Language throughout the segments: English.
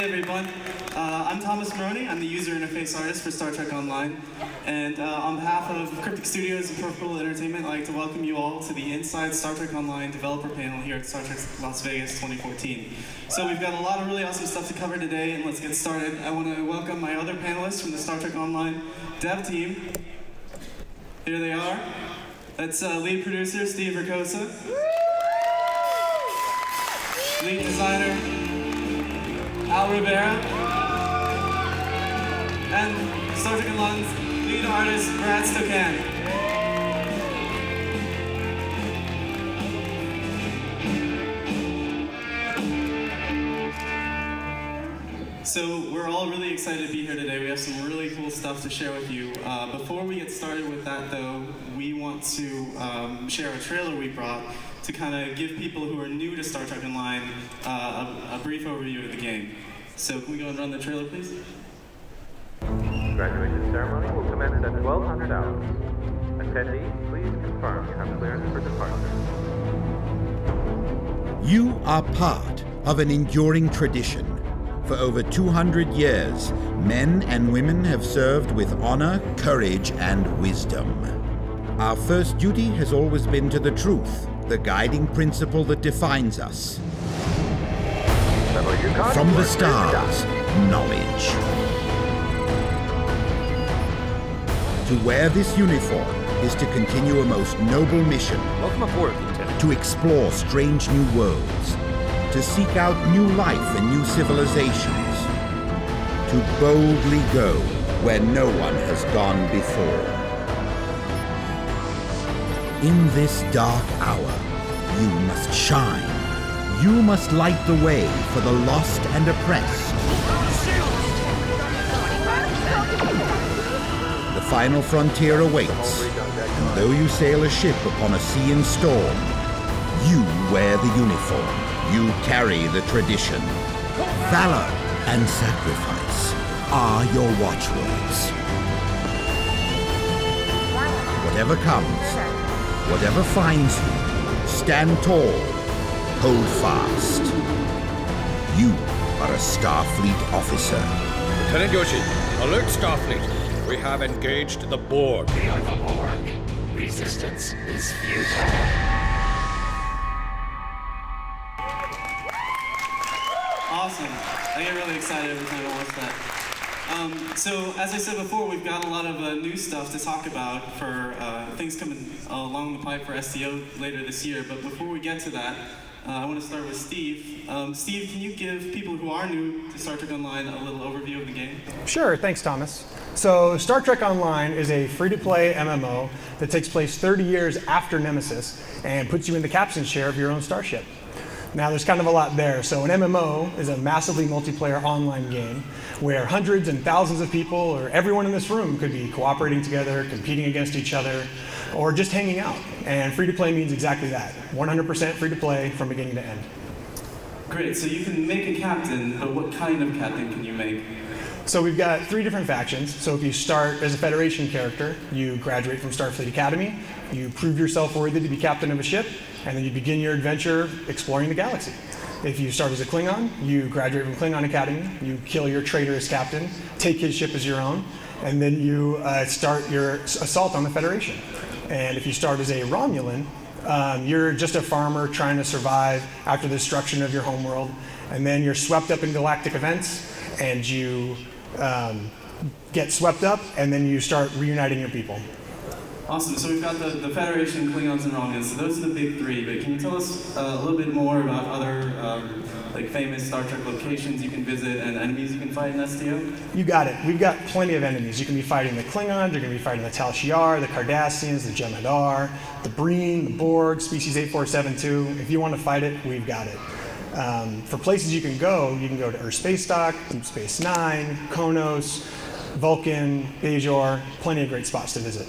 everyone. I'm Thomas Maroney. I'm the user interface artist for Star Trek Online. And on behalf of Cryptic Studios and Purple Entertainment, I'd like to welcome you all to the Inside Star Trek Online developer panel here at Star Trek Las Vegas 2014. So we've got a lot of really awesome stuff to cover today, and let's get started. I want to welcome my other panelists from the Star Trek Online dev team. Here they are. That's lead producer Steve Ricosa. Lead designer Al Rivera. And Star Trek Online's lead artist Brad Stokan. So we're all really excited to be here today. We have some really cool stuff to share with you. Before we get started with that though, we want to share a trailer we brought to kind of give people who are new to Star Trek Online a brief overview of the game. So can we go and run the trailer, please? Graduation ceremony will commence at 1200 hours. Attendees, please confirm you have clearance for departure. You are part of an enduring tradition. For over 200 years, men and women have served with honor, courage, and wisdom. Our first duty has always been to the truth, the guiding principle that defines us. From the stars, knowledge. To wear this uniform is to continue a most noble mission. Welcome aboard, Lieutenant. To explore strange new worlds. To seek out new life and new civilizations. To boldly go where no one has gone before. In this dark hour, you must shine. You must light the way for the lost and oppressed. The final frontier awaits, and though you sail a ship upon a sea in storm, you wear the uniform. You carry the tradition. Valor and sacrifice are your watchwords. Whatever comes, whatever finds you, stand tall, hold fast. You are a Starfleet officer. Lieutenant Yoshi, alert Starfleet. We have engaged the Borg. We are the Borg. Resistance is futile. Awesome. I get really excited every time I watch that. So, as I said before, we've got a lot of new stuff to talk about for things coming along the pipe for STO later this year. But before we get to that, I want to start with Steve. Steve, can you give people who are new to Star Trek Online a little overview of the game? Sure, thanks Thomas. So Star Trek Online is a free-to-play MMO that takes place 30 years after Nemesis and puts you in the captain chair of your own starship. Now there's kind of a lot there. So an MMO is a massively multiplayer online game where hundreds and thousands of people, or everyone in this room, could be cooperating together, competing against each other, or just hanging out. And free-to-play means exactly that. 100% free-to-play from beginning to end. Great, so you can make a captain, but what kind of captain can you make? So we've got 3 different factions. So if you start as a Federation character, you graduate from Starfleet Academy, you prove yourself worthy to be captain of a ship, and then you begin your adventure exploring the galaxy. If you start as a Klingon, you graduate from Klingon Academy, you kill your traitorous captain, take his ship as your own, and then you start your assault on the Federation. And if you start as a Romulan, you're just a farmer trying to survive after the destruction of your homeworld, and then you're swept up in galactic events, and you get swept up, and then you start reuniting your people. Awesome. So we've got the Federation, Klingons, and Romulans. So those are the big 3. But can you tell us a little bit more about other like famous Star Trek locations you can visit and enemies you can fight in STO? You got it. We've got plenty of enemies. You can be fighting the Klingons, you're going to be fighting the Tal Shiar, the Cardassians, the Jem'Hadar, the Breen, the Borg, Species 8472. If you want to fight it, we've got it. For places you can go to Earth Space Dock, Deep Space Nine, Konos, Vulcan, Bajor, plenty of great spots to visit.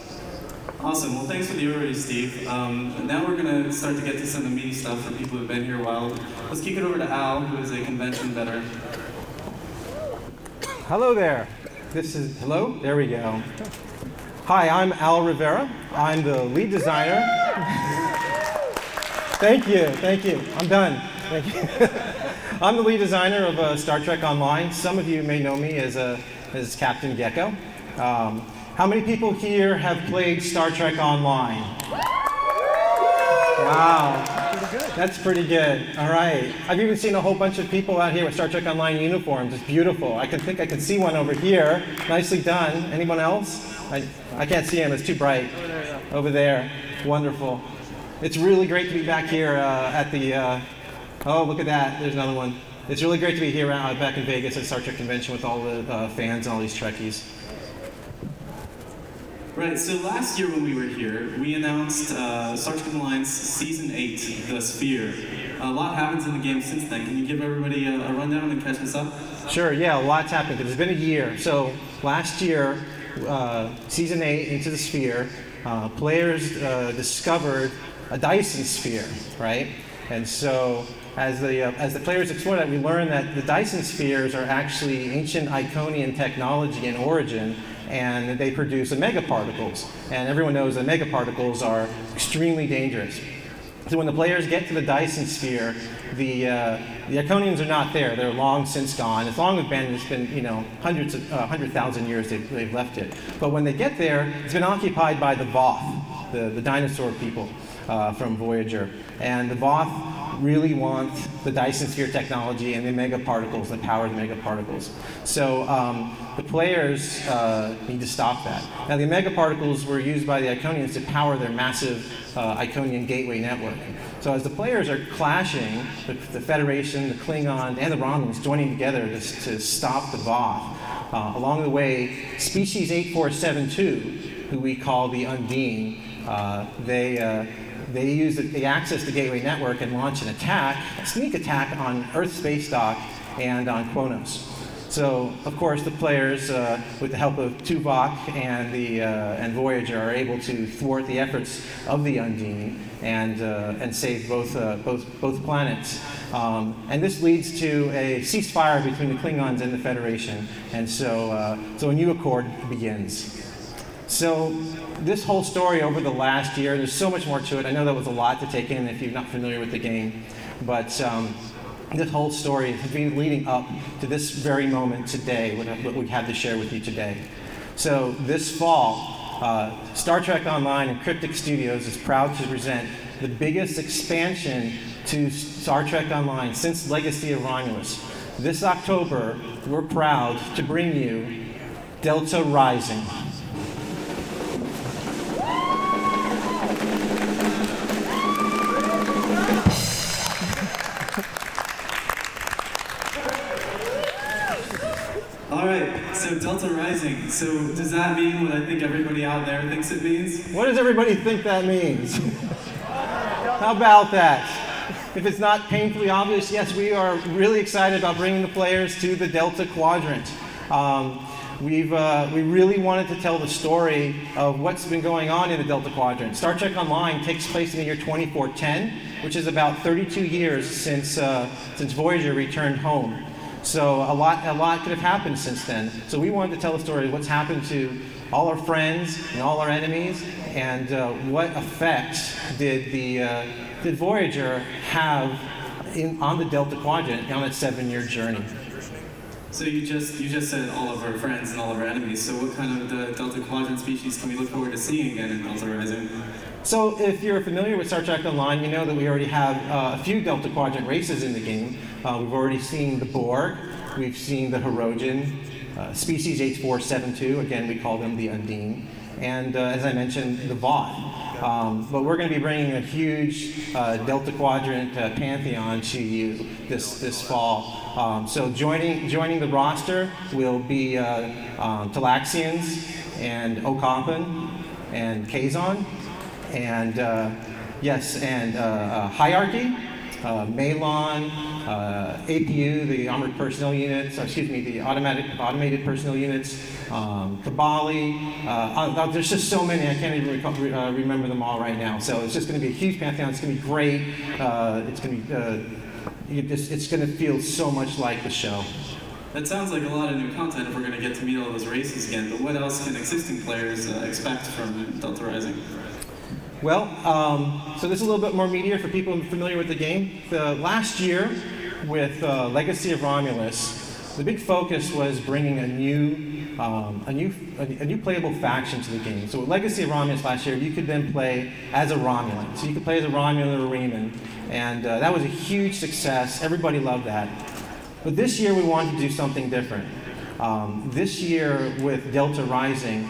Awesome. Well, thanks for the overview, Steve. Now we're going to start to get to some of the meaty stuff for people who've been here a while. Let's kick it over to Al, who is a convention veteran. Hello there. Hello? There we go. Hi, I'm Al Rivera. I'm the lead designer. Thank you. I'm done. Thank you. I'm the lead designer of Star Trek Online. Some of you may know me as Captain Gecko. How many people here have played Star Trek Online? Wow, that's pretty good. All right. I've even seen a whole bunch of people out here with Star Trek Online uniforms. It's beautiful. I can see one over here. Nicely done. Anyone else? I can't see him. It's too bright. Over there. Wonderful. It's really great to be back here at the. Oh, look at that. There's another one. It's really great to be here back in Vegas at Star Trek Convention with all the fans and all these Trekkies. Right, so last year when we were here, we announced Star Trek Online's Season 8, The Sphere. A lot happens in the game since then. Can you give everybody a rundown and catch us up? Sure, yeah, a lot's happened. It's been a year. So last year, Season 8, Into the Sphere, players discovered a Dyson sphere, right? And so as the players explored that, we learned that the Dyson spheres are actually ancient Iconian technology in origin, and they produce megaparticles. And everyone knows that megaparticles are extremely dangerous. So when the players get to the Dyson sphere, the Iconians are not there. They're long since gone. As long as it's been 100,000 years they've left it. But when they get there, it's been occupied by the Voth, the dinosaur people from Voyager. And the Voth really want the Dyson sphere technology and the megaparticles, the power of the megaparticles. So the players need to stop that. Now the megaparticles were used by the Iconians to power their massive Iconian gateway network. So as the players are clashing, the Federation, the Klingons, and the Romulans joining together to stop the Voth, along the way, Species 8472, who we call the Undine, they access the gateway network and launch an attack, a sneak attack on Earth Space Dock and on Kronos. So, of course, the players, with the help of Tuvok and Voyager, are able to thwart the efforts of the Undine and save both planets. And this leads to a ceasefire between the Klingons and the Federation, and so a new accord begins. So this whole story over the last year, there's so much more to it. I know that was a lot to take in if you're not familiar with the game, but this whole story has been leading up to this very moment today, what we have to share with you today. So this fall, Star Trek Online and Cryptic Studios is proud to present the biggest expansion to Star Trek Online since Legacy of Romulus. This October, we're proud to bring you Delta Rising. So Delta Rising, so does that mean what I think everybody out there thinks it means? What does everybody think that means? How about that? If it's not painfully obvious, yes, we are really excited about bringing the players to the Delta Quadrant. We really wanted to tell the story of what's been going on in the Delta Quadrant. Star Trek Online takes place in the year 2410, which is about 32 years since Voyager returned home. So a lot could have happened since then. So we wanted to tell the story of what's happened to all our friends and all our enemies, and what effect did Voyager have on the Delta Quadrant on its 7-year journey. So you just said all of our friends and all of our enemies. So what kind of the Delta Quadrant species can we look forward to seeing again in Delta Rising? So if you're familiar with Star Trek Online, you know that we already have a few Delta Quadrant races in the game. We've already seen the Borg, we've seen the Hirogen, Species 8472, again we call them the Undine, and as I mentioned, the Voth. But we're going to be bringing a huge Delta Quadrant pantheon to you this fall. So joining the roster will be Talaxians and Ocampan and Kazon, and Hierarchy, Malon, APU, the armored personnel units, the automated personnel units, Kabali. There's just so many, I can't even remember them all right now. So it's just going to be a huge pantheon. It's going to be great. It's going to feel so much like the show. That sounds like a lot of new content if we're going to get to meet all those races again. But what else can existing players expect from Delta Rising? Well, so this is a little bit more meatier for people familiar with the game. Last year, with Legacy of Romulus, the big focus was bringing a new playable faction to the game. So with Legacy of Romulus last year, you could then play as a Romulan. So you could play as a Romulan or Reman, and that was a huge success. Everybody loved that. But this year we wanted to do something different. This year with Delta Rising,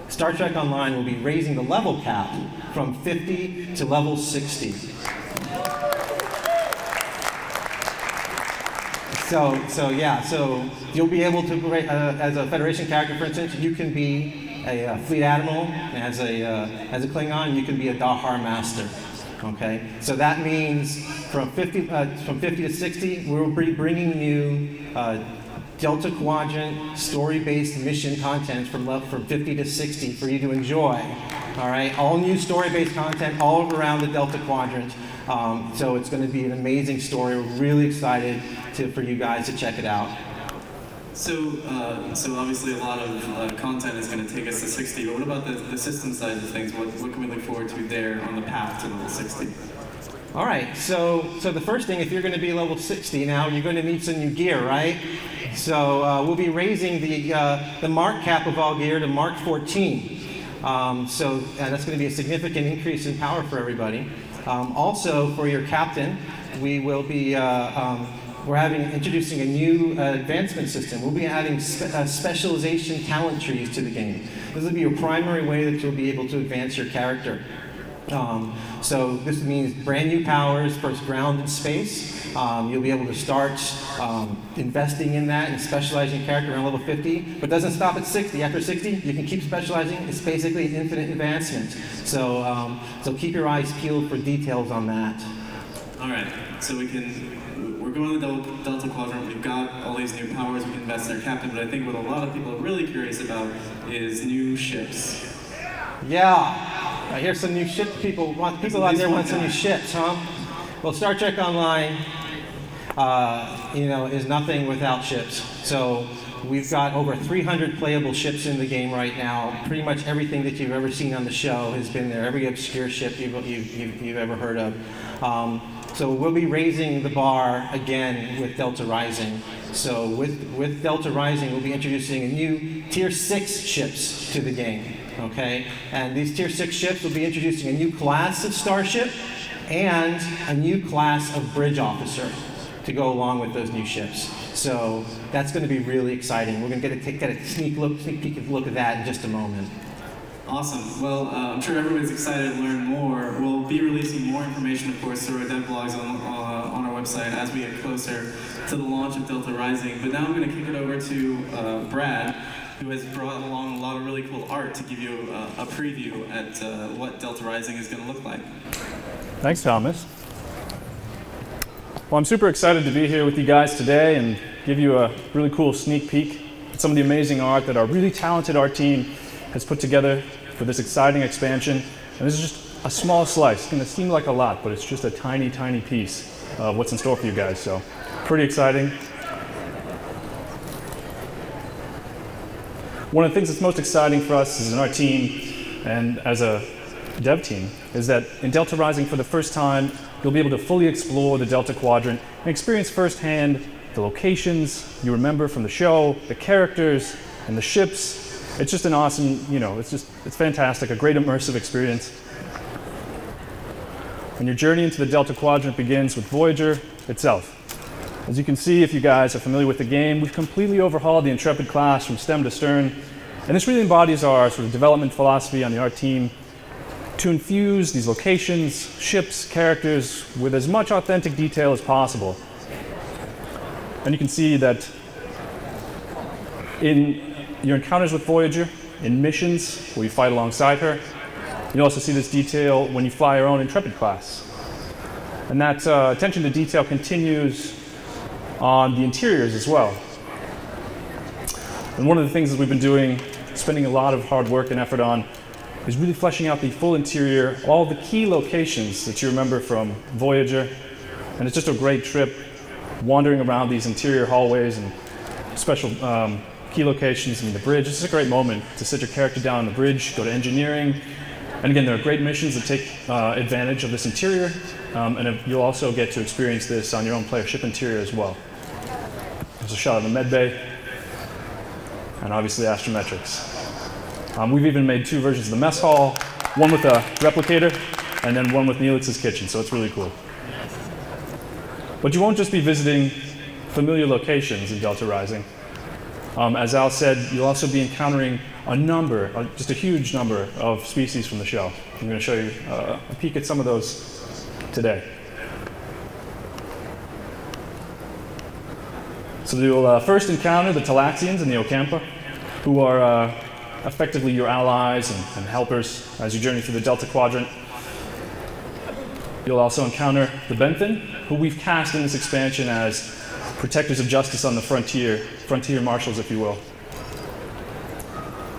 Star Trek Online will be raising the level cap from 50 to level 60. So you'll be able to, as a Federation character, for instance, you can be a Fleet Admiral, as a Klingon, you can be a Dahar Master. Okay, so that means from 50 to 60, we'll be bringing you Delta Quadrant story-based mission content from 50 to 60 for you to enjoy. All right, all new story-based content all around the Delta Quadrant. So it's going to be an amazing story. We're really excited for you guys to check it out. So obviously a lot of content is going to take us to 60, but what about the system side of things? What can we look forward to there on the path to level 60? All right, so the first thing, if you're going to be level 60 now, you're going to need some new gear, right? So we'll be raising the mark cap of all gear to Mark 14. So that's going to be a significant increase in power for everybody. Also, for your captain, we will be introducing a new advancement system. We'll be adding specialization talent trees to the game. This will be your primary way that you'll be able to advance your character. So this means brand new powers, first ground and space. You'll be able to start investing in that and specializing your character around level 50, but it doesn't stop at 60. After 60, you can keep specializing. It's basically an infinite advancement. So, so keep your eyes peeled for details on that. All right, so we're going to the Delta Quadrant. We've got all these new powers. We can invest in our captain, but I think what a lot of people are really curious about is new ships. Yeah. I hear some new ships. People out there want some new ships, huh? Well, Star Trek Online, is nothing without ships. So we've got over 300 playable ships in the game right now. Pretty much everything that you've ever seen on the show has been there. Every obscure ship you've ever heard of. So we'll be raising the bar again with Delta Rising. So with Delta Rising, we'll be introducing a new Tier 6 ships to the game. Okay, and these Tier 6 ships will be introducing a new class of starship and a new class of bridge officer to go along with those new ships. So that's going to be really exciting. We're going to get a sneak peek look at that in just a moment. Awesome. Well, I'm sure everyone's excited to learn more. We'll be releasing more information, of course, through our dev blogs on our website as we get closer to the launch of Delta Rising. But now I'm going to kick it over to Brad, who has brought along a lot of really cool art to give you a preview at what Delta Rising is going to look like. Thanks, Thomas. Well, I'm super excited to be here with you guys today and give you a really cool sneak peek at some of the amazing art that our really talented art team has put together for this exciting expansion. And this is just a small slice. It's going to seem like a lot, but it's just a tiny, tiny piece of what's in store for you guys. So pretty exciting. One of the things that's most exciting for us as an art team and as a dev team is that in Delta Rising, for the first time, you'll be able to fully explore the Delta Quadrant and experience firsthand the locations you remember from the show, the characters, and the ships. It's just an awesome, it's fantastic, a great immersive experience. And your journey into the Delta Quadrant begins with Voyager itself. As you can see, if you guys are familiar with the game, we've completely overhauled the Intrepid class from stem to stern. And this really embodies our sort of development philosophy on the art team to infuse these locations, ships, characters with as much authentic detail as possible. And you can see that in your encounters with Voyager, in missions where you fight alongside her, you also see this detail when you fly your own Intrepid class. And that attention to detail continues on the interiors as well. And one of the things that we've been doing, spending a lot of hard work and effort on, is really fleshing out the full interior, all the key locations that you remember from Voyager. And it's just a great trip wandering around these interior hallways and special key locations. I mean, the bridge, this is a great moment to sit your character down on the bridge, go to engineering, And again, there are great missions that take advantage of this interior, and you'll also get to experience this on your own player ship interior as well. There's a shot of the med bay, and obviously astrometrics. We've even made 2 versions of the mess hall, one with a replicator, and then one with Neelix's kitchen, so it's really cool. But you won't just be visiting familiar locations in Delta Rising. As Al said, you'll also be encountering a number, just a huge number of species from the show. I'm going to show you a peek at some of those today. So you'll first encounter the Talaxians and the Ocampa, who are effectively your allies and helpers as you journey through the Delta Quadrant. You'll also encounter the Benthin, who we've cast in this expansion as protectors of justice on the frontier marshals, if you will.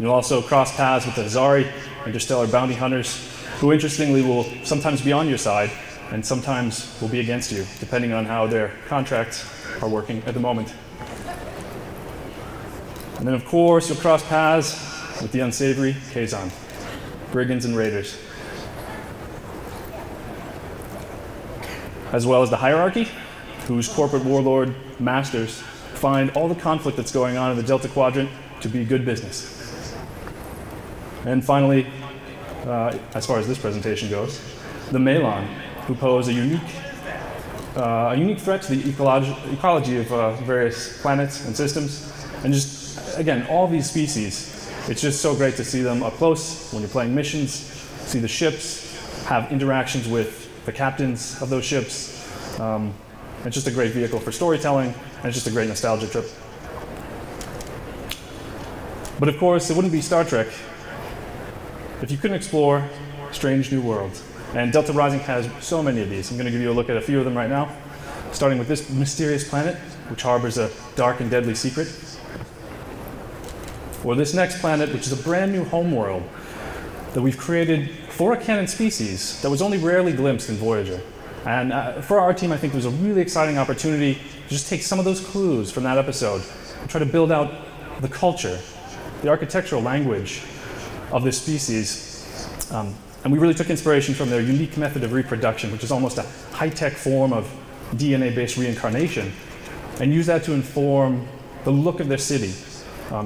You'll also cross paths with the Azari, interstellar bounty hunters, who interestingly will sometimes be on your side and sometimes will be against you, depending on how their contracts are working at the moment. And then, of course, you'll cross paths with the unsavory Kazon, brigands and raiders, as well as the hierarchy, whose corporate warlord masters find all the conflict that's going on in the Delta Quadrant to be good business. And finally, as far as this presentation goes, the Malon, who pose a unique threat to the ecology of various planets and systems. And just, again, all these species, it's just so great to see them up close when you're playing missions, see the ships, have interactions with the captains of those ships. It's just a great vehicle for storytelling, and it's just a great nostalgia trip. But of course, it wouldn't be Star Trek if you couldn't explore strange new worlds. And Delta Rising has so many of these. I'm going to give you a look at a few of them right now, starting with this mysterious planet, which harbors a dark and deadly secret. Or this next planet, which is a brand new homeworld that we've created for a canon species that was only rarely glimpsed in Voyager. And for our team, I think it was a really exciting opportunity to just take some of those clues from that episode and try to build out the culture, the architectural language of this species. And we really took inspiration from their unique method of reproduction, which is almost a high-tech form of DNA-based reincarnation, and use that to inform the look of their city,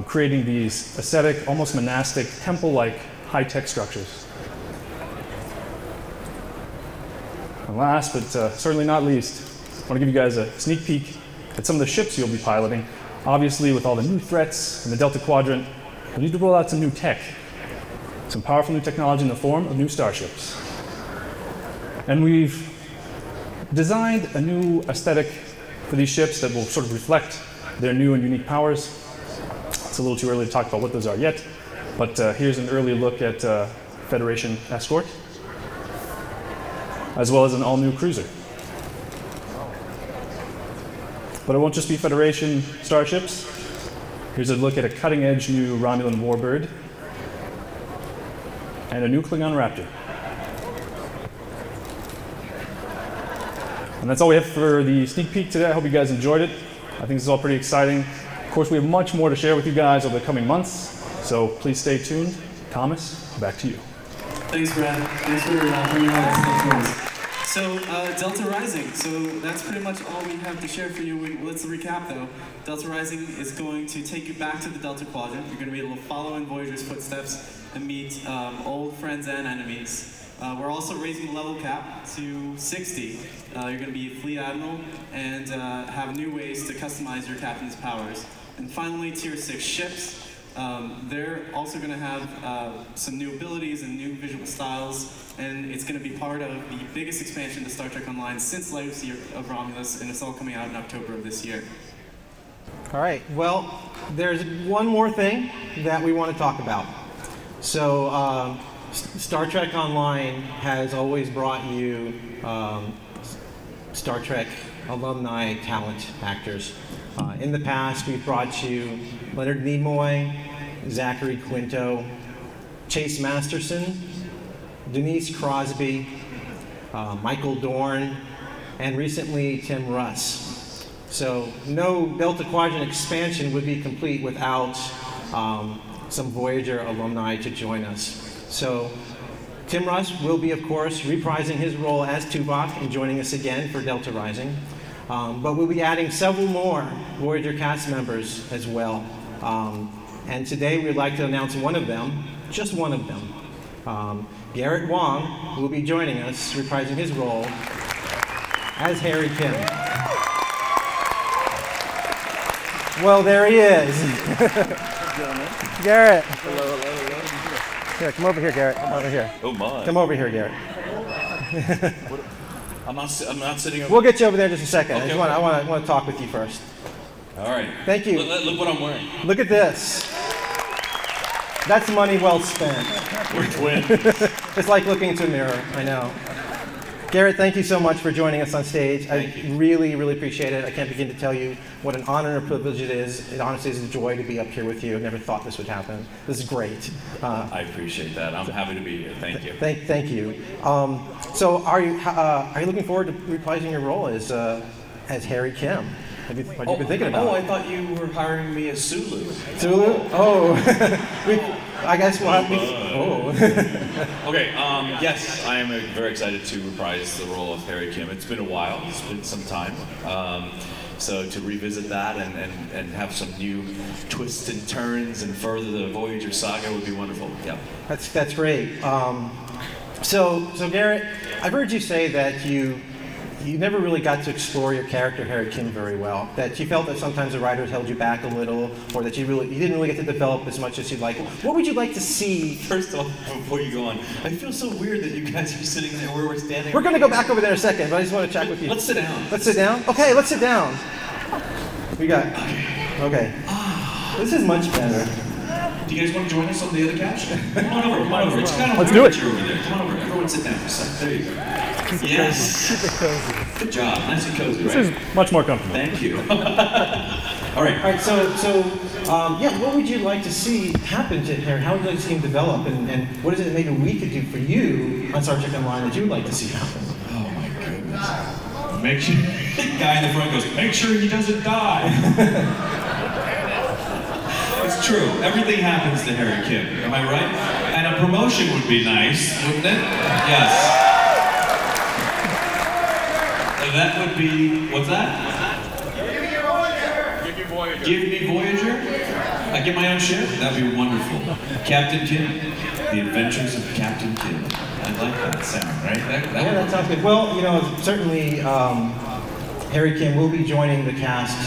creating these ascetic, almost monastic, temple-like high-tech structures. And last, but certainly not least, I want to give you guys a sneak peek at some of the ships you'll be piloting. Obviously, with all the new threats in the Delta Quadrant, we need to roll out some new tech, some powerful new technology in the form of new starships. And we've designed a new aesthetic for these ships that will sort of reflect their new and unique powers. It's a little too early to talk about what those are yet, but here's an early look at Federation Escort, as well as an all-new cruiser. But it won't just be Federation starships. Here's a look at a cutting-edge new Romulan Warbird and a new Klingon Raptor. And that's all we have for the sneak peek today. I hope you guys enjoyed it. I think this is all pretty exciting. Of course, we have much more to share with you guys over the coming months, so please stay tuned. Thomas, back to you. Thanks, Brad. Thanks for bringing all that stuff for us. So, Delta Rising. So that's pretty much all we have to share for you. Let's recap, though. Delta Rising is going to take you back to the Delta Quadrant. You're going to be able to follow in Voyager's footsteps and meet old friends and enemies. We're also raising the level cap to 60. You're going to be a Fleet Admiral and have new ways to customize your captain's powers. And finally, Tier 6 ships. They're also going to have some new abilities and new visual styles, and it's going to be part of the biggest expansion to Star Trek Online since Legacy of Romulus, and it's all coming out in October of this year. All right, well, there's one more thing that we want to talk about. So, Star Trek Online has always brought you Star Trek alumni talent actors. In the past, we've brought you Leonard Nimoy, Zachary Quinto, Chase Masterson, Denise Crosby, Michael Dorn, and recently Tim Russ. So no Delta Quadrant expansion would be complete without some Voyager alumni to join us. So Tim Russ will be, of course, reprising his role as Tuvok and joining us again for Delta Rising. But we'll be adding several more Voyager cast members as well. And today we'd like to announce one of them, just one of them. Garrett Wang will be joining us, reprising his role as Harry Kim. Well, there he is. Garrett. Hello. Here, come over here, Garrett. Come over here. Oh my. Come over here, Garrett. I'm not sitting over. We'll get you over there in just a second. Okay, I want to talk with you first. All right. Thank you. Look what I'm wearing. Look at this. That's money well spent. We're twins. It's like looking into a mirror, I know. Garrett, thank you so much for joining us on stage. I really, really appreciate it. I can't begin to tell you what an honor and a privilege it is. It honestly is a joy to be up here with you. I never thought this would happen. This is great. I appreciate that. I'm happy to be here. Thank you. Thank you. So are you looking forward to reprising your role as Harry Kim? Have you been thinking about it? Oh, I thought you were hiring me as Sulu. Sulu? Oh. I guess we'll have to. Oh. Okay, yes, I am very excited to reprise the role of Harry Kim. It's been a while, it's been some time. So to revisit that and have some new twists and turns and further the Voyager saga would be wonderful. Yeah. That's great. So Garrett, I've heard you say that you never really got to explore your character Harry Kim very well. That you felt that sometimes the writers held you back a little, or that you didn't really get to develop as much as you'd like. What would you like to see? First off, before you go on, I feel so weird that you guys are sitting there where we're standing. We're going to go back over there in a second, but I just want to chat with you. Let's sit down. Let's sit down? Okay, let's sit down. We got. Okay. This is much better. Do you guys want to join us on the other couch? Come on over. It's kind of Let's do it. over there. Come on over. Everyone sit down for a second. There you go. Yes. Keep it cozy. Good job. Nice and cozy, right? This is much more comfortable. Thank you. All right. What would you like to see happen to Harry? How would you like to see him develop? And what is it maybe we could do for you on Star Trek Online that you would like to see happen? Oh my goodness. Make sure the guy in the front goes, make sure he doesn't die. It's true. Everything happens to Harry Kim. Am I right? And a promotion would be nice, wouldn't it? Yes. And that would be, what's that? Give me Voyager. Give me Voyager? I get my own ship? That'd be wonderful. Captain Kim. The Adventures of Captain Kim. I like that sound, right? That sounds good. Well, certainly Harry Kim will be joining the cast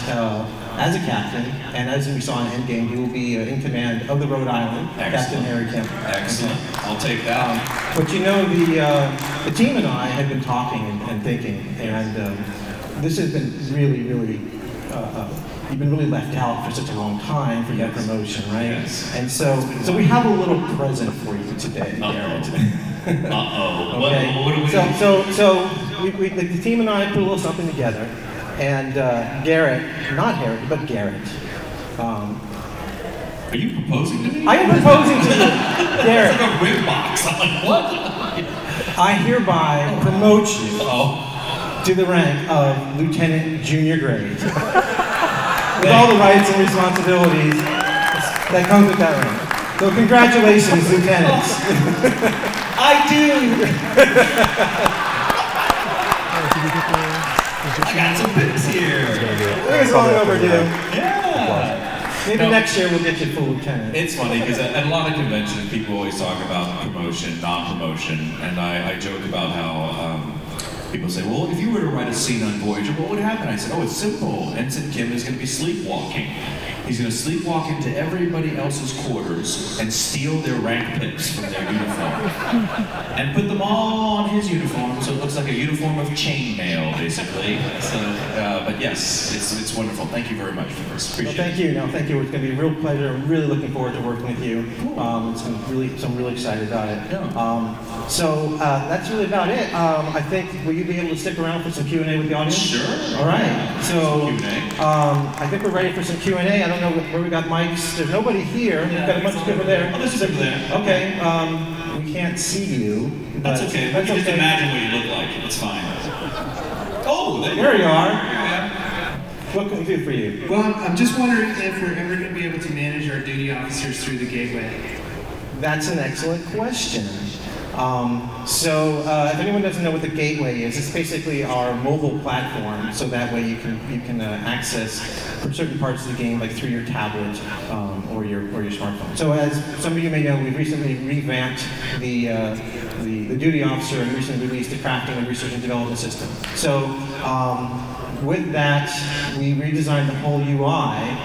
as a captain, and as we saw in Endgame, he will be in command of the Rhode Island. Excellent. Captain Harry Kim. Excellent. I'll take that. But the team and I had been talking and thinking, and this has been really, really, you've been really left out for such a long time for your promotion, right? Yes. And so we have a little present for you today, Garrett. Uh-oh. Okay. What do we do? So the team and I put a little something together, and Garrett, not Harry, but Garrett. Are you proposing to me? I am proposing to you, Garrett. It's like a ring box. I'm like, what? I hereby promote you to the rank of Lieutenant Junior Grade. With all the rights and responsibilities that comes with that rank. So congratulations, lieutenants. I do! I got some bits here. I think it's long overdue. Yeah. Maybe next year we'll get you full lieutenant. It's funny because at a lot of conventions people always talk about promotion, non-promotion, and I joke about how people say, well, if you were to write a scene on Voyager, what would happen? I said, oh, it's simple. Ensign Kim is going to be sleepwalking. He's going to sleepwalk into everybody else's quarters and steal their rank picks from their uniform. And put them all on his uniform, so it looks like a uniform of chainmail, basically. So, but yes, it's wonderful. Thank you very much for this. Appreciate Thank you. No, thank you. It's going to be a real pleasure. I'm really looking forward to working with you. I'm really excited about it. Yeah. So that's really about it. I think, will you be able to stick around for some Q&A with the audience? Sure. All right. So Q&A. I think we're ready for some Q&A. I don't know where we got mics. There's nobody here. We've got a bunch of people there. Oh, there's people there. Okay. We can't see you. That's okay. That's You okay. just imagine what you look like. It's fine. Oh, There you are. What can we do for you? Well, I'm just wondering if we're ever going to be able to manage our duty officers through the gateway. That's an excellent question. If anyone doesn't know what the Gateway is, it's basically our mobile platform, so that way you can access certain parts of the game, like through your tablet or your smartphone. So as some of you may know, we recently revamped the duty officer and recently released the crafting and research and development system. So with that, we redesigned the whole UI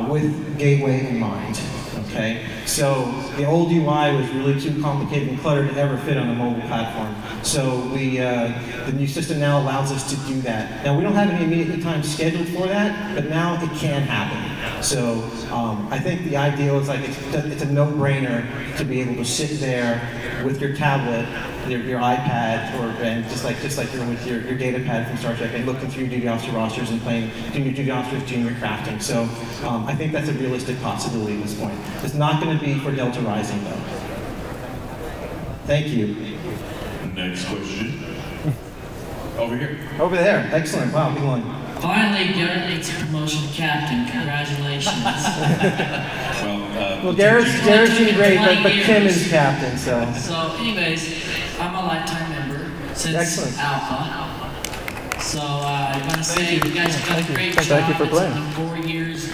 with Gateway in mind. Okay, so the old UI was really too complicated and cluttered to ever fit on a mobile platform. So the new system now allows us to do that. Now we don't have any immediate time scheduled for that, but now it can happen. So I think the ideal is like it's a no-brainer to be able to sit there with your tablet, your iPad, and just like you're with your data pad from Star Trek and looking through duty officer rosters and doing your duty officers, doing your crafting. So I think that's a realistic possibility at this point. It's not going to be for Delta Rising though. Thank you. Next question. Over here. Over there. Excellent. Wow, big one. Finally, Garrett makes a promotion to captain. Congratulations. Well, Garrett's doing great, but Kim is captain, so. So, anyways, I'm a lifetime member since Alpha. So I want to say you guys have done a great job. Thank you for playing. It's been 4 years,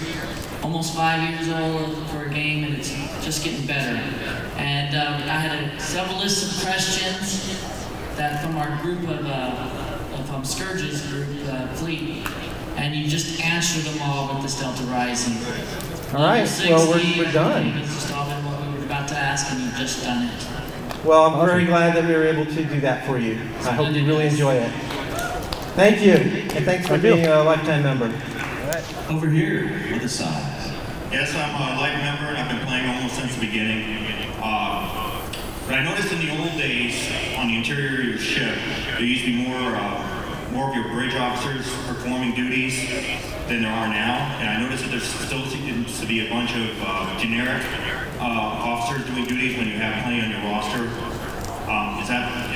almost 5 years old for a game, and it's just getting better. And I had several lists of questions that from our group of Scourge's group, Fleet, and you just answered them all with this Delta Rising. All right, well, we're done. It's just all been what we were about to ask, and you've just done it. Well, I'm very glad that we were able to do that for you. I hope you really enjoy it. Thank you, and thanks for being a lifetime member. All right. Over here, on the side. Yes, I'm a life member, and I've been playing almost since the beginning. But I noticed in the old days, on the interior of your ship, there used to be more of your bridge officers performing duties than there are now. And I noticed that there still seems to be a bunch of generic officers doing duties when you have plenty on your roster.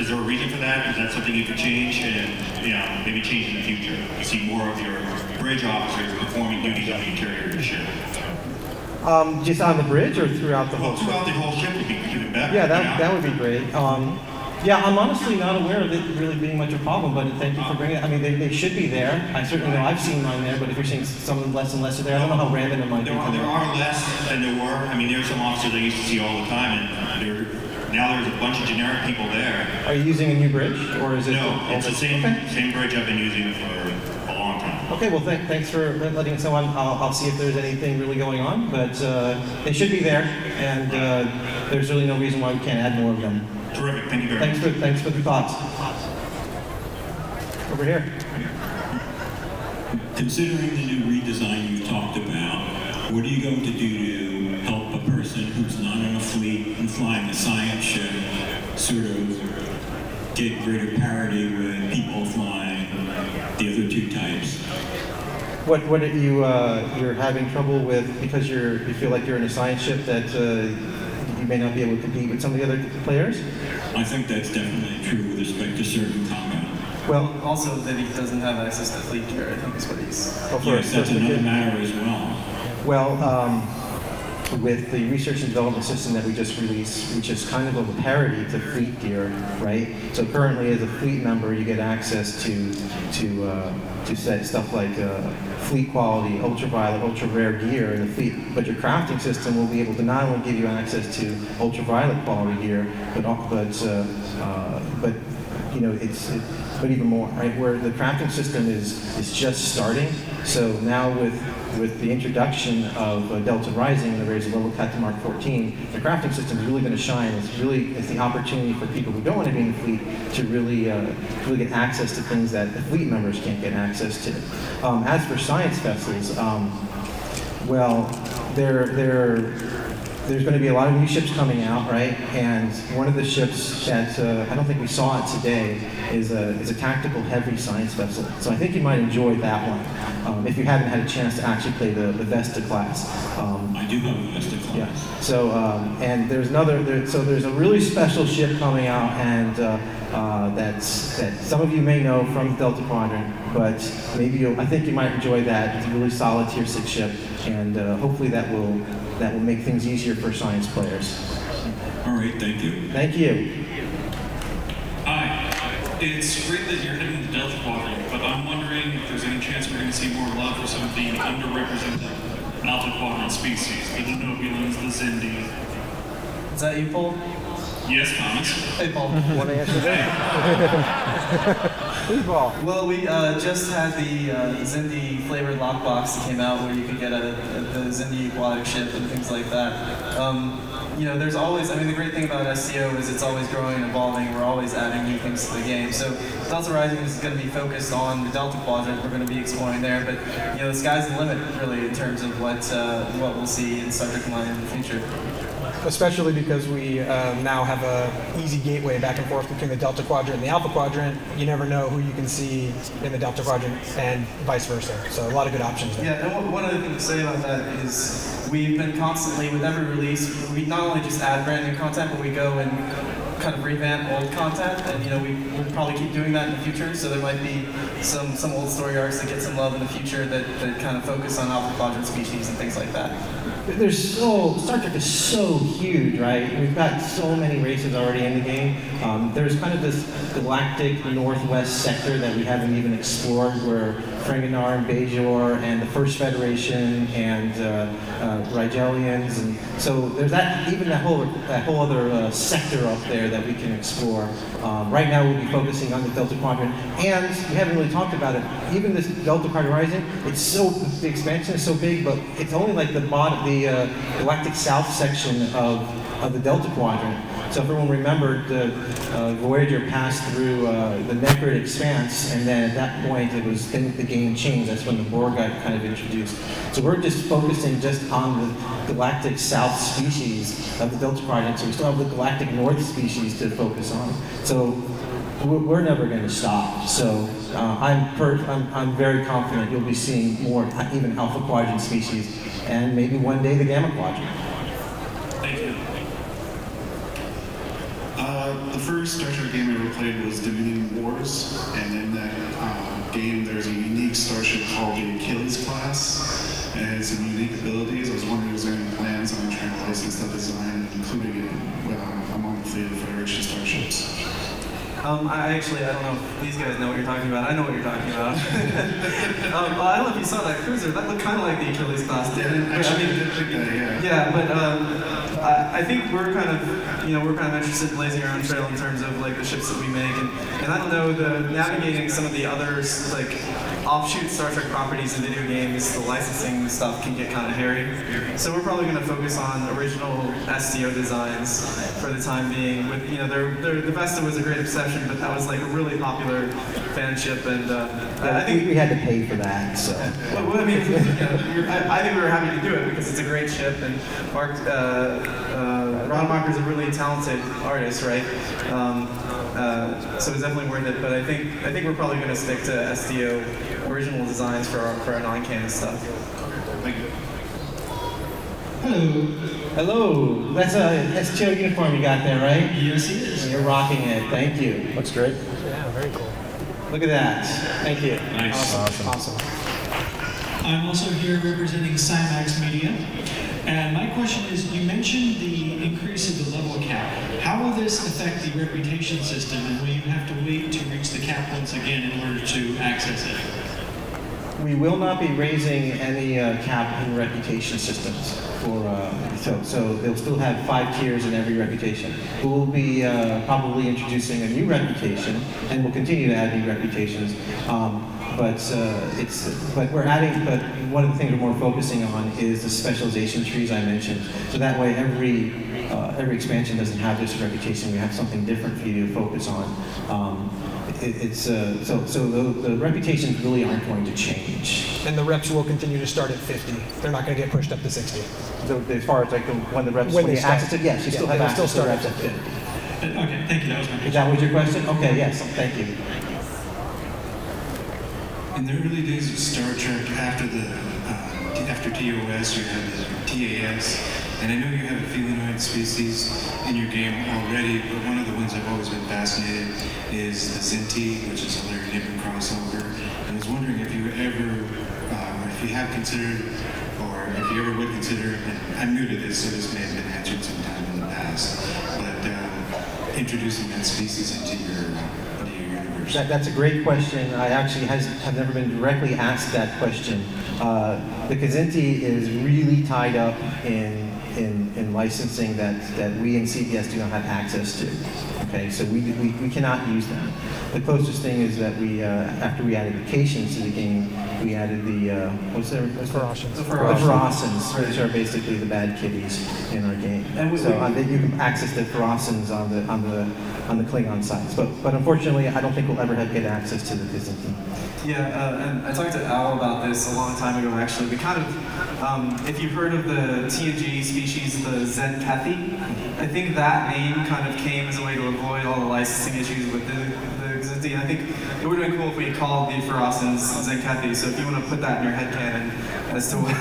Is there a reason for that? Is that something you could change and maybe change in the future to see more of your bridge officers performing duties on the interior of your ship? Just on the bridge or throughout the whole ship? Throughout the whole ship would be even better. Yeah, that would be great. Yeah, I'm honestly not aware of it really being much of a problem, but thank you for bringing it. I mean, they should be there. I certainly know I've seen mine there, but if you're seeing some less and less are there, I don't know how random it might be. There are less than there were. I mean, there's some officers I used to see all the time, and now there's a bunch of generic people there. Are you using a new bridge, or is it? No, it's the same bridge I've been using for a long time. Okay, well, thanks for letting us know. I'll see if there's anything really going on, but they should be there, and there's really no reason why we can't add more of them. Terrific, thank you very much. Thanks for the thoughts. Over here. Considering the new redesign you talked about, what are you going to do to help a person who's not in a fleet and flying a science ship sort of get greater parity with people flying the other two types? What are you're having trouble with because you feel like you're in a science ship that you may not be able to compete with some of the other players? I think that's definitely true with respect to certain combat. Well, also that he doesn't have access to fleet gear, I think is what he's... Yes, that's another matter as well. Well, with the research and development system that we just released, which is kind of a parity to fleet gear, right? So currently, as a fleet member, you get access to set stuff like fleet quality, ultraviolet, ultra rare gear in the fleet. But your crafting system will be able to not only give you access to ultraviolet quality gear, but you know, but even more, right? Where the crafting system is just starting. So now with the introduction of Delta Rising and the raise of level cut to Mark 14, the crafting system is really going to shine. It's the opportunity for people who don't want to be in the fleet to really get access to things that the fleet members can't get access to. As for science vessels, well, there's going to be a lot of new ships coming out, right? And one of the ships that I don't think we saw it today is a tactical heavy science vessel. So I think you might enjoy that one if you haven't had a chance to actually play the Vesta class. I do have a Vesta class. Yeah. So and there's there's a really special ship coming out, and that some of you may know from Delta Quadrant, but maybe I think you might enjoy that. It's a really solid Tier 6 ship. and hopefully that will make things easier for science players. All right, thank you. Thank you. Hi. It's great that you're hitting the Delta Quadrant, but I'm wondering if there's any chance we're going to see more love for some of the underrepresented Alpha Quadrant species, the Denobulans, the Zindi. Is that you, Paul? Yes, Thomas. Hey, Paul. Want to answer that? Who's Paul? Well, we just had the Zindi flavored lockbox that came out where you could get the Zindi aquatic ship and things like that. You know, there's always, I mean, the great thing about STO is it's always growing and evolving. We're always adding new things to the game. So Delta Rising is going to be focused on the Delta Quadrant. We're going to be exploring there, but you know, the sky's the limit, really, in terms of what we'll see in Star Trek Online in the future. Especially because we now have a easy gateway back and forth between the Delta Quadrant and the Alpha Quadrant. You never know who you can see in the Delta Quadrant and vice versa. So a lot of good options there. Yeah, and one other thing to say about that is we've been constantly, with every release, we not only just add brand new content, but we go and kind of revamp old content, and you know, we'll probably keep doing that in the future. So there might be some old story arcs that get some love in the future that kind of focus on Alpha Quadrant species and things like that. Star Trek is so huge, right? We've got so many races already in the game. There's kind of this galactic northwest sector that we haven't even explored, where Ferenginar and Bajor and the First Federation and Rigelians, and so there's that whole other sector up there that we can explore. Right now we'll be focusing on the Delta Quadrant, and we haven't really talked about it. Even this Delta Quadrant Rising, the expansion is so big, but it's only like the galactic south section of the Delta Quadrant. So if everyone remembered, Voyager passed through the Necrid Expanse, and then at that point then the game changed. That's when the Borg got kind of introduced. So we're just focusing just on the galactic south species of the Delta Quadrant. So we still have the galactic north species to focus on. So we're never going to stop. So I'm very confident you'll be seeing more even Alpha Quadrant species, and maybe one day the Gamma Quadrant. Thank you. The first Star Trek game I ever played was Dominion Wars, and in that game there's a unique starship called the Achilles class, and it has some unique abilities. I was wondering if there was any plans on trying to license that design and including it among the fleet of Federation starships. I don't know if these guys know what you're talking about. I know what you're talking about. I don't know if you saw that cruiser. That looked kind of like the Achilles class, didn't it? Actually, I did think that, yeah. Yeah, but I think we're kind of interested in blazing our own trail in terms of like the ships that we make, and I don't know, navigating some of the others like offshoot Star Trek properties in video games, the licensing stuff can get kind of hairy. So we're probably going to focus on original STO designs for the time being. With the Vesta was a great exception, but that was like a really popular fan ship, and I think we had to pay for that. So well, I mean, I think we were happy to do it because it's a great ship, and Mark Rademacher's a really talented artist, right? So it's definitely worth it. But I think we're probably going to stick to STO original designs for our non-canon stuff. Thank you. Hello. Hello. That's a STO uniform you got there, right? Yes, it is. You're rocking it. Thank you. Looks great. Yeah, very cool. Look at that. Thank you. Nice. Awesome. I'm also here representing Cymax Media. And my question is, you mentioned the increase of the level cap. How will this affect the reputation system, and will you have to wait to reach the cap once again in order to access it? We will not be raising any cap in reputation systems. So they'll still have 5 tiers in every reputation. We'll be probably introducing a new reputation, and we'll continue to add new reputations. But one of the things we're more focusing on is the specialization trees I mentioned. So that way every expansion doesn't have just a reputation. We have something different for you to focus on. So the reputations really aren't going to change. And the reps will continue to start at 50. They're not going to get pushed up to 60. So as far as like when you access it, yes, you still have access to reps at 50. Okay, thank you. That was my question. Is that what your question? Okay, yes, thank you. In the early days of Star Trek, after TOS, you had the TAS, and I know you have a felinoid species in your game already, but one of the ones I've always been fascinated is the Zinti, which is a Larry Niven crossover. I was wondering if you ever, or if you have considered, or or if you ever would consider, and I'm new to this, so this may have been answered sometime in the past, but introducing that species into your universe. That's a great question. I actually have never been directly asked that question. The Kzinti is really tied up in licensing that we in CBS do not have access to. Okay, so we cannot use them. The closest thing is that we, after we added vacations to the game, we added the Ferocins. The Ferocins, which are basically the bad kitties in our game. And so you can access the Ferocins on the Klingon sites. But unfortunately, I don't think we'll ever get access to the Kzinti. Yeah, and I talked to Al about this a long time ago, actually. We kind of, if you've heard of the TNG species, the Zenkethi, I think that name kind of came as a way to avoid all the licensing issues with the Kzinti. I think it would have been cool if we had called the Ferocins Zenkethi, so if you want to put that in your headcanon as to what,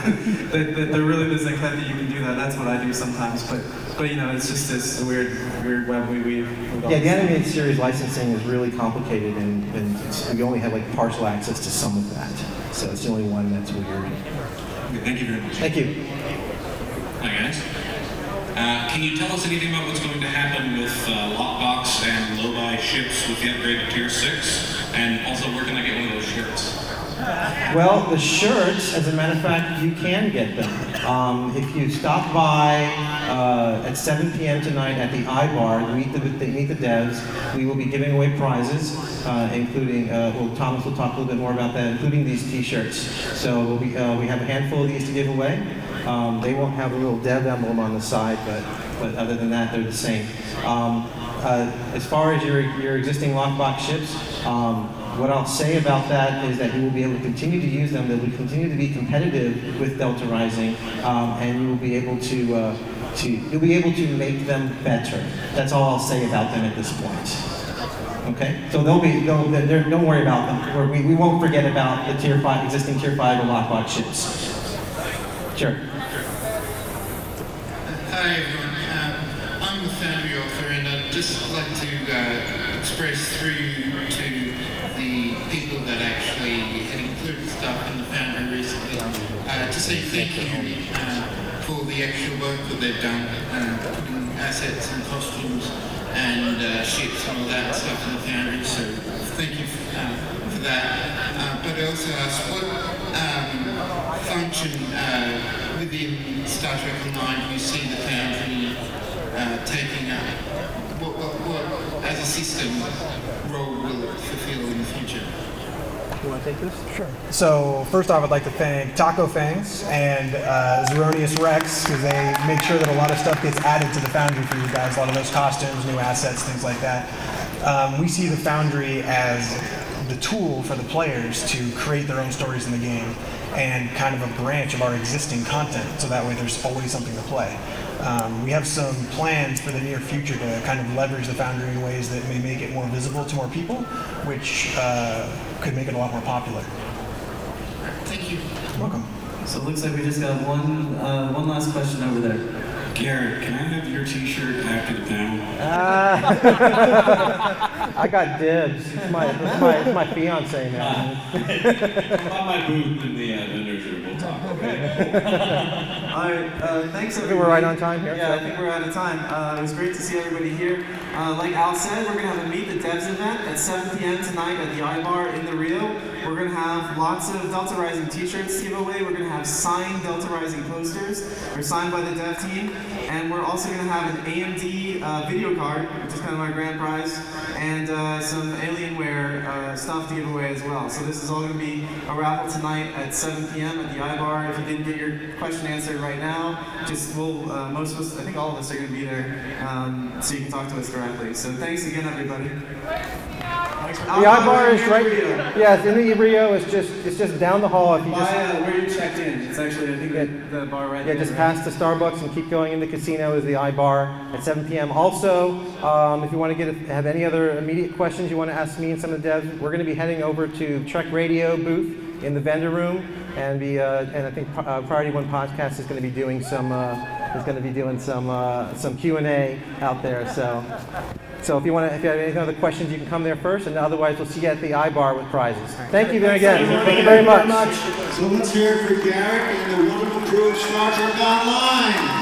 that they're really the Zenkethi, you can do that. That's what I do sometimes, but you know, it's just this weird web we weave. Yeah, the animated series licensing is really complicated, and we only have like partial access to some of that. So it's the only one that's weird. Okay, thank you very much. Thank you. Hi guys. Can you tell us anything about what's going to happen with lockbox and low-buy ships with the upgrade to Tier 6? And also, where can I get one of those shirts? Well, the shirts, as a matter of fact, you can get them. If you stop by at 7 p.m. tonight at the iBar, meet the devs, we will be giving away prizes, including, well, Thomas will talk a little bit more about that, including these t-shirts. So we have a handful of these to give away. They won't have a little dev emblem on the side, but other than that, they're the same. As far as your existing lockbox ships, what I'll say about that is that you will be able to continue to use them. They will continue to be competitive with Delta Rising, and you will be able to make them better. That's all I'll say about them at this point. Okay, so don't worry about them. We won't forget about the existing Tier 5 or lockbox ships. Sure. Hi everyone, I'm the Foundry author, and I'd just like to express through you to the people that actually had included stuff in the Foundry recently, to say thank you for the actual work that they've done, putting assets and costumes and ships and all that stuff in the Foundry, so thank you for that. But I also ask what function within Star Trek Online do you see the Foundry taking up? What, as a system, role will it fulfill in the future? You want to take this? Sure. So first off, I'd like to thank Taco Fangs and Zeronius Rex, because they make sure that a lot of stuff gets added to the Foundry for you guys, a lot of those costumes, new assets, things like that. We see the Foundry as the tool for the players to create their own stories in the game, and kind of a branch of our existing content, so that way there's always something to play. We have some plans for the near future to kind of leverage the Foundry in ways that may make it more visible to more people, which could make it a lot more popular. Thank you. You're welcome. So it looks like we just got one last question over there. Garrett, can I have your t-shirt after the panel? I got dibs. It's my fiance now. Come on my booth in the vendors room. We'll talk, okay? All right, thanks everybody. I think we're right on time here. Yeah, I think we're out of time. It was great to see everybody here. Like Al said, we're going to have a Meet the Devs event at 7 p.m. tonight at the iBar in the Rio. We're going to have lots of Delta Rising t-shirts to give away. We're going to have signed Delta Rising posters. They're signed by the dev team. And we're also going to have an AMD video card, which is kind of our grand prize, and some Alienware stuff to give away as well. So this is all going to be a raffle tonight at 7 p.m. at the iBar. If you didn't get your question answered right now, most of us, I think all of us are going to be there, so you can talk to us directly. So thanks again, everybody. The iBar is right. Yeah, in the Rio. It's just down the hall. If you just where you checked in, it's actually I think the bar right there. Yeah, just past the Starbucks and keep going in the casino is the iBar at 7 p.m. Also, if you want to have any other immediate questions you want to ask me and some of the devs, we're going to be heading over to Trek Radio booth in the vendor room, and I think Priority One Podcast is going to be doing some is going to be doing some Q&A out there. So if you have any other questions, you can come there first, and otherwise we'll see you at the iBar with prizes. Thank you again. Thank you very much. So let's hear it for Garrett and the wonderful crew of Star Trek Online.